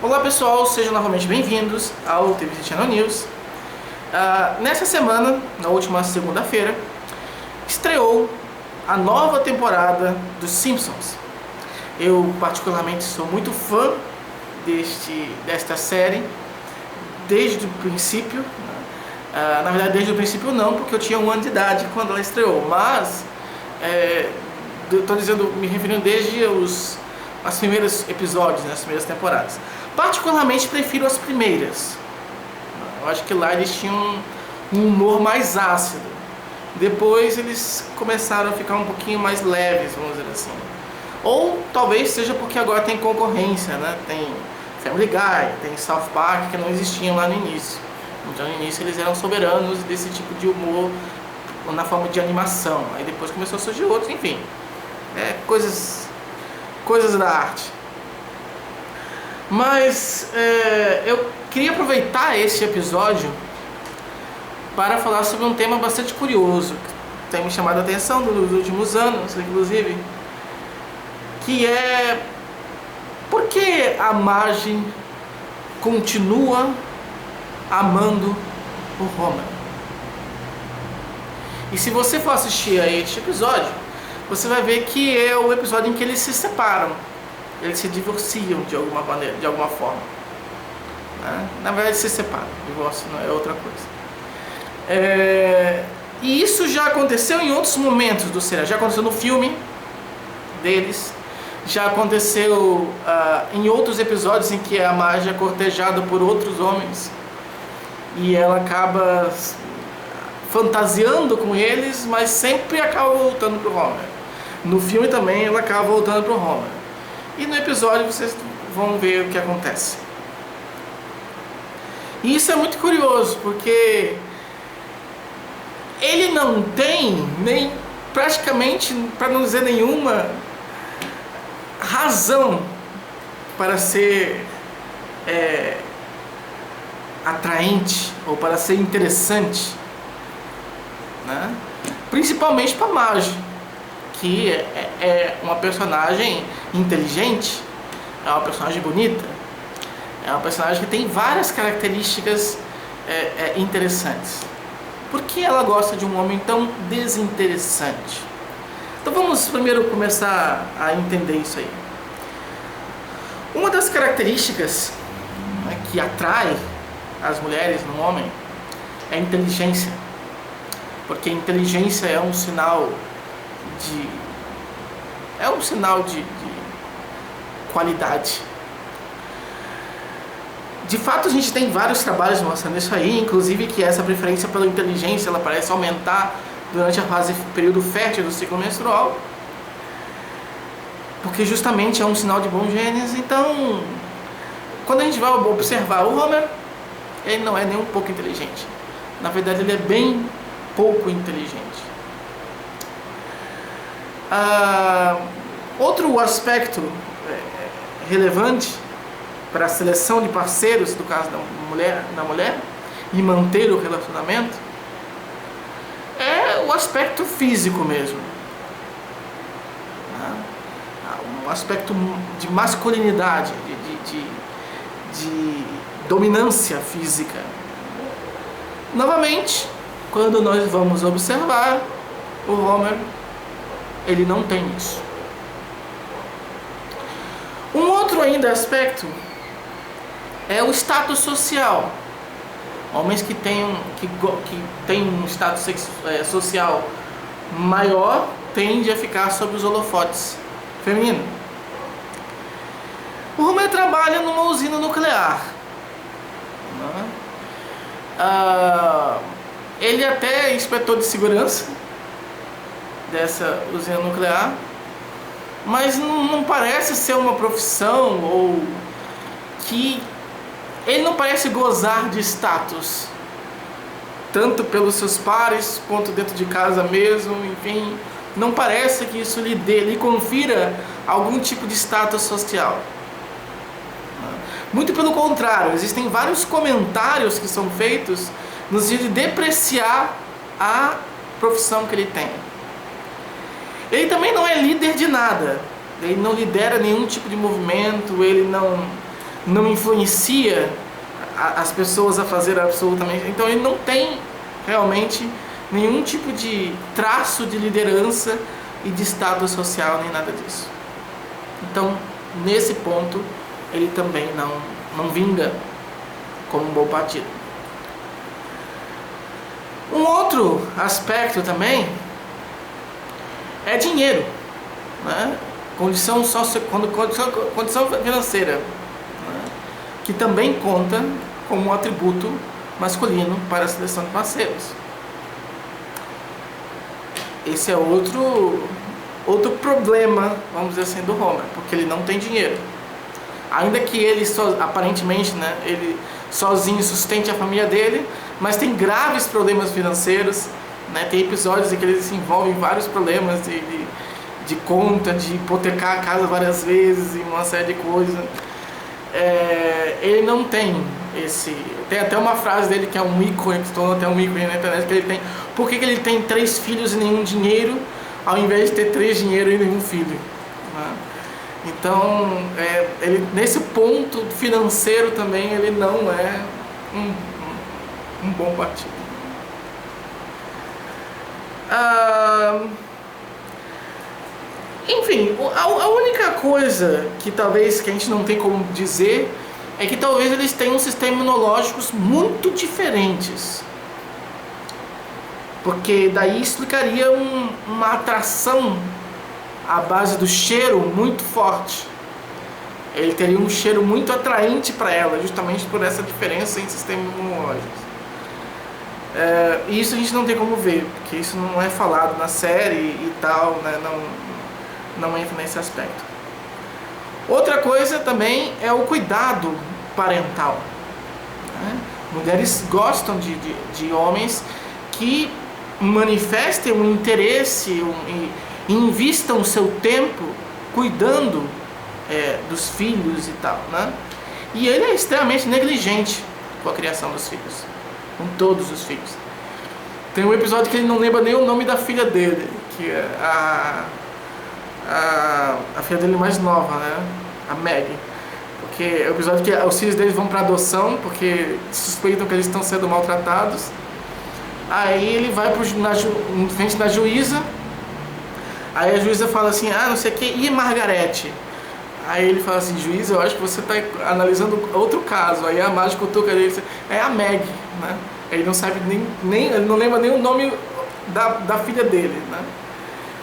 Olá pessoal, sejam novamente bem-vindos ao TVC Channel News. Nessa semana, na última segunda-feira, estreou a nova temporada dos Simpsons. Eu particularmente sou muito fã desta série desde o princípio. Na verdade, desde o princípio não, porque eu tinha 1 ano de idade quando ela estreou, mas estou dizendo, me referindo desde os primeiros episódios, as primeiras temporadas. Particularmente prefiro as primeiras. Eu acho que lá eles tinham um humor mais ácido. Depois eles começaram a ficar um pouquinho mais leves, vamos dizer assim. Ou talvez seja porque agora tem concorrência, né? Tem Family Guy, tem South Park, que não existiam lá no início. Então no início eles eram soberanos desse tipo de humor na forma de animação. Aí depois começou a surgir outros, enfim. Coisas da arte. Mas eu queria aproveitar esse episódio para falar sobre um tema bastante curioso, que tem me chamado a atenção nos últimos anos, inclusive, que é por que a Marge continua amando o Homer. E se você for assistir a este episódio, você vai ver que é o episódio em que eles se separam. Eles se divorciam de alguma maneira, de alguma forma. Na verdade, se separam. Divórcio não é outra coisa. E isso já aconteceu em outros momentos do seriado. Já aconteceu no filme deles. Já aconteceu em outros episódios em que a Marge é cortejada por outros homens. E ela acaba fantasiando com eles, mas sempre acaba voltando pro Homer. No filme também ela acaba voltando pro Homer. E no episódio vocês vão ver o que acontece. E isso é muito curioso, porque ele não tem nem praticamente, para não dizer nenhuma, razão para ser atraente ou para ser interessante, né? Principalmente para Marge, que é uma personagem inteligente, é uma personagem bonita, é uma personagem que tem várias características interessantes. Por que ela gosta de um homem tão desinteressante? Então vamos primeiro começar a entender isso aí. Uma das características, né, que atrai as mulheres no homem é a inteligência, porque inteligência é um sinal de qualidade. De fato, a gente tem vários trabalhos mostrando isso aí, inclusive que essa preferência pela inteligência ela parece aumentar durante período fértil do ciclo menstrual, porque justamente é um sinal de bons genes. Então, quando a gente vai observar o Homer, ele não é nem um pouco inteligente. Na verdade, ele é bem pouco inteligente. Outro aspecto relevante para a seleção de parceiros, no caso da mulher, e manter o relacionamento, é o aspecto físico mesmo. Um aspecto de masculinidade, de dominância física. Novamente, quando nós vamos observar o Homer, ele não tem isso. Um outro ainda aspecto é o status social. Homens que têm um status social maior tendem a ficar sob os holofotes femininos. O Homer trabalha numa usina nuclear. Ele até é inspetor de segurança dessa usina nuclear, mas não parece ser uma profissão, ou que ele não parece gozar de status, tanto pelos seus pares quanto dentro de casa mesmo. Enfim, não parece que isso lhe confira algum tipo de status social. Muito pelo contrário, existem vários comentários que são feitos no sentido de depreciar a profissão que ele tem. Ele também não é líder de nada. Ele não lidera nenhum tipo de movimento, ele não influencia as pessoas a fazer absolutamente. Então ele não tem realmente nenhum tipo de traço de liderança e de status social, nem nada disso. Então, nesse ponto, ele também não vinga como um bom partido. Um outro aspecto também é dinheiro, né? Condição financeira, né? Que também conta como um atributo masculino para a seleção de parceiros. Esse é outro problema, vamos dizer assim, do Homer, porque ele não tem dinheiro. Ainda que ele aparentemente, né, ele sozinho sustente a família dele, mas tem graves problemas financeiros, né? Tem episódios em que ele se envolve em vários problemas de conta, de hipotecar a casa várias vezes e uma série de coisas. Ele não tem esse... Tem até uma frase dele que é um ícone, que se tornou até um ícone na internet, que ele tem: por que ele tem 3 filhos e nenhum dinheiro, ao invés de ter 3 dinheiro e nenhum filho? Né? Então, ele, nesse ponto financeiro também, ele não é um bom partido. Enfim, a única coisa que talvez que a gente não tem como dizer é que talvez eles tenham sistemas imunológicos muito diferentes, porque daí explicaria uma atração à base do cheiro muito forte. Ele teria um cheiro muito atraente para ela, justamente por essa diferença em sistemas imunológicos. E isso a gente não tem como ver, porque isso não é falado na série e tal, né? Não entra nesse aspecto. Outra coisa também é o cuidado parental, né? Mulheres gostam de homens que manifestem um interesse e invistam o seu tempo cuidando dos filhos e tal, né? E ele é extremamente negligente com a criação dos filhos, com todos os filhos. Tem um episódio que ele não lembra nem o nome da filha dele, que é a filha dele mais nova, né? A Maggie. Porque é o episódio que os filhos deles vão para adoção, porque suspeitam que eles estão sendo maltratados. Aí ele vai em frente da juíza. Aí a juíza fala assim: não sei o que, e Margarete? Aí ele fala assim: juíza, eu acho que você está analisando outro caso. Aí a mágica cutuca dele: é a Maggie, né? Ele não sabe ele não lembra nem o nome da filha dele, né?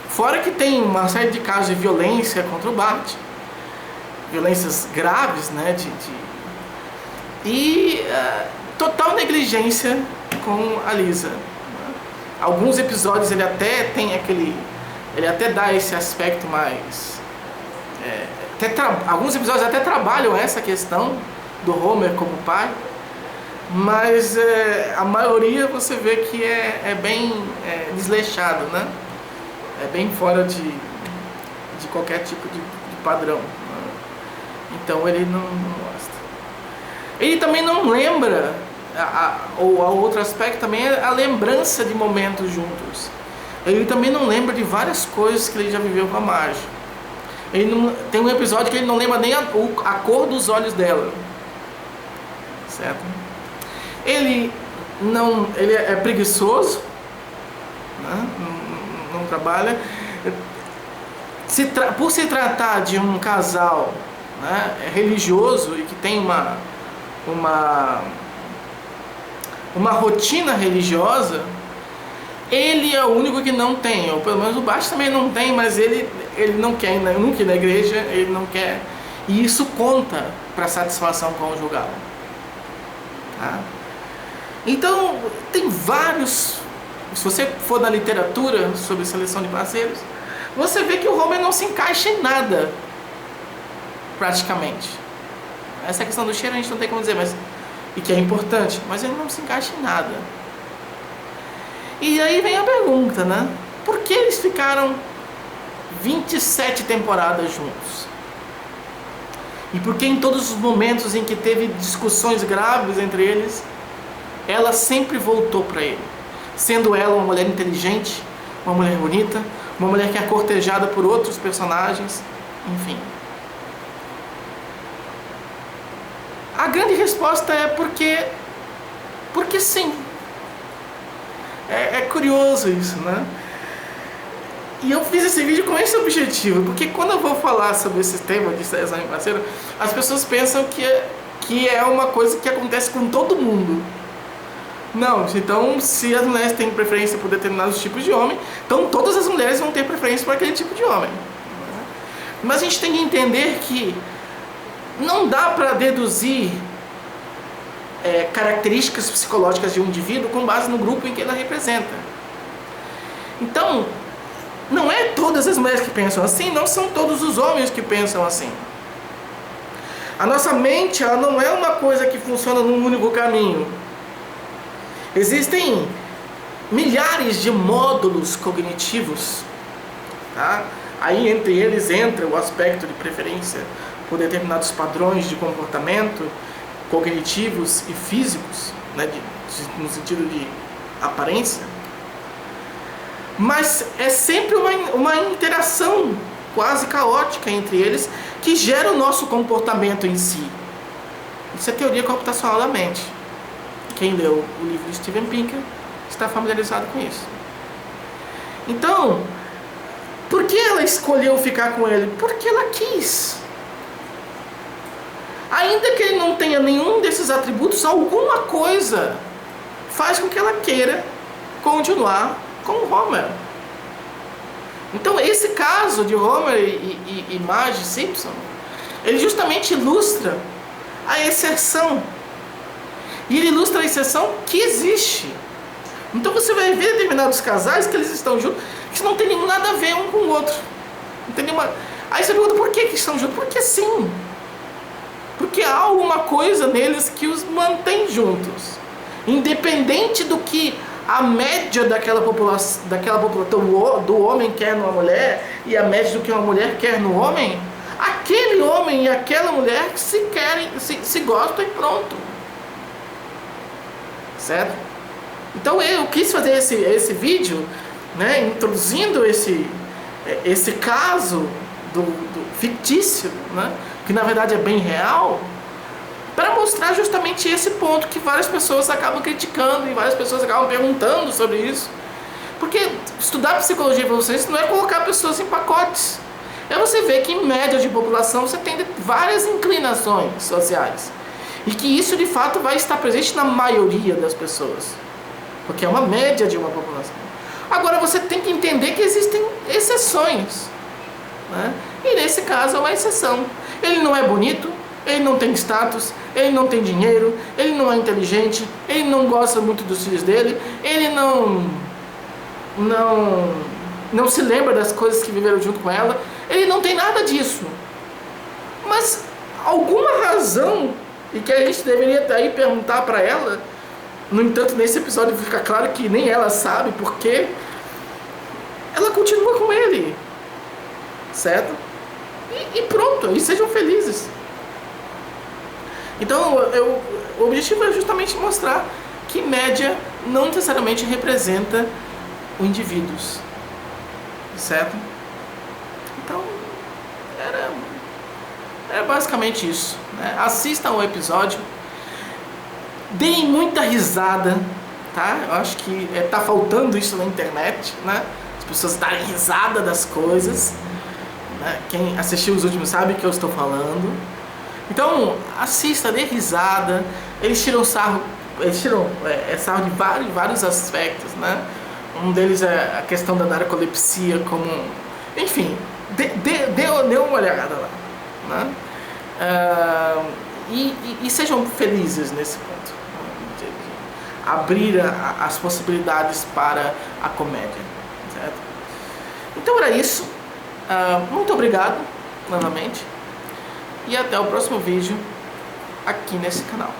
Fora que tem uma série de casos de violência contra o Bart, violências graves, né? Total negligência com a Lisa. Alguns episódios ele até dá esse aspecto mais... alguns episódios até trabalham essa questão do Homer como pai, mas a maioria você vê que é bem desleixado, né? É bem fora de qualquer tipo de padrão, né? Então ele não gosta. Ele também não lembra, ou outro aspecto também é a lembrança de momentos juntos. Ele também não lembra de várias coisas que ele já viveu com a Marge. Tem um episódio que ele não lembra nem a cor dos olhos dela, certo? Ele é preguiçoso, né? Não trabalha. Por se tratar de um casal, né, religioso e que tem uma rotina religiosa, ele é o único que não tem, ou pelo menos o Bart também não tem, mas ele não quer nunca ir na igreja, ele não quer, e isso conta para a satisfação conjugal, tá? Então tem vários, se você for na literatura sobre seleção de parceiros, você vê que o Homer não se encaixa em nada, praticamente. Essa questão do cheiro a gente não tem como dizer, e que é importante, mas ele não se encaixa em nada. E aí vem a pergunta, né? Por que eles ficaram 27 temporadas juntos? E por que em todos os momentos em que teve discussões graves entre eles, ela sempre voltou para ele? Sendo ela uma mulher inteligente, uma mulher bonita, uma mulher que é cortejada por outros personagens, enfim. A grande resposta é porque sim. É curioso isso, né? E eu fiz esse vídeo com esse objetivo, porque quando eu vou falar sobre esse tema de seleção de parceiro, as pessoas pensam que é uma coisa que acontece com todo mundo. Não, então se as mulheres têm preferência por determinados tipos de homem, então todas as mulheres vão ter preferência por aquele tipo de homem. Mas a gente tem que entender que não dá para deduzir características psicológicas de um indivíduo com base no grupo em que ela representa. Então, não é todas as mulheres que pensam assim, não são todos os homens que pensam assim. A nossa mente, ela não é uma coisa que funciona num único caminho. Existem milhares de módulos cognitivos, tá? Aí entre eles entra o aspecto de preferência por determinados padrões de comportamento cognitivos e físicos, né, no sentido de aparência. Mas é sempre uma interação quase caótica entre eles que gera o nosso comportamento em si. Isso é teoria computacional da mente. Quem leu o livro de Steven Pinker está familiarizado com isso. Então, por que ela escolheu ficar com ele? Porque ela quis. Ainda que ele não tenha nenhum desses atributos, alguma coisa faz com que ela queira continuar com o Homer. Então esse caso de Homer e Marge Simpson, ele justamente ilustra a exceção. E ele ilustra a exceção que existe. Então você vai ver determinados casais que eles estão juntos, que não tem nada a ver um com o outro. Não tem nenhuma... Aí você pergunta por que estão juntos? Porque sim. Porque há alguma coisa neles que os mantém juntos. Independente do que a média daquela população do homem quer numa mulher e a média do que uma mulher quer no homem, aquele homem e aquela mulher se querem, se gostam e pronto. Certo? Então eu quis fazer esse vídeo, né, introduzindo esse caso do fictício, né, que na verdade é bem real, para mostrar justamente esse ponto que várias pessoas acabam criticando e várias pessoas acabam perguntando sobre isso. Porque estudar psicologia para vocês não é colocar pessoas em pacotes. É você ver que em média de população você tem várias inclinações sociais. E que isso de fato vai estar presente na maioria das pessoas. Porque é uma média de uma população. Agora você tem que entender que existem exceções, né? E nesse caso é uma exceção. Ele não é bonito, ele não tem status, ele não tem dinheiro, ele não é inteligente, ele não gosta muito dos filhos dele, ele não se lembra das coisas que viveram junto com ela, ele não tem nada disso. Mas alguma razão, e que a gente deveria daí perguntar para ela, no entanto nesse episódio fica claro que nem ela sabe porque ela continua com ele, certo? E pronto, e sejam felizes. Então o objetivo é justamente mostrar que média não necessariamente representa o indivíduos, certo? Então era basicamente isso, né? Assistam o episódio, deem muita risada, tá? Eu acho que tá faltando isso na internet, né? As pessoas darem risada das coisas, né? Quem assistiu os últimos sabe o que eu estou falando. Então assista, dê risada. Eles tiram sarro de vários aspectos, né? Um deles é a questão da narcolepsia, como, enfim, dê uma olhada lá, né? E sejam felizes nesse ponto, de abrir as possibilidades para a comédia, certo? Então era isso. Muito obrigado novamente e até o próximo vídeo aqui nesse canal.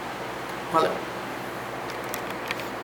Valeu!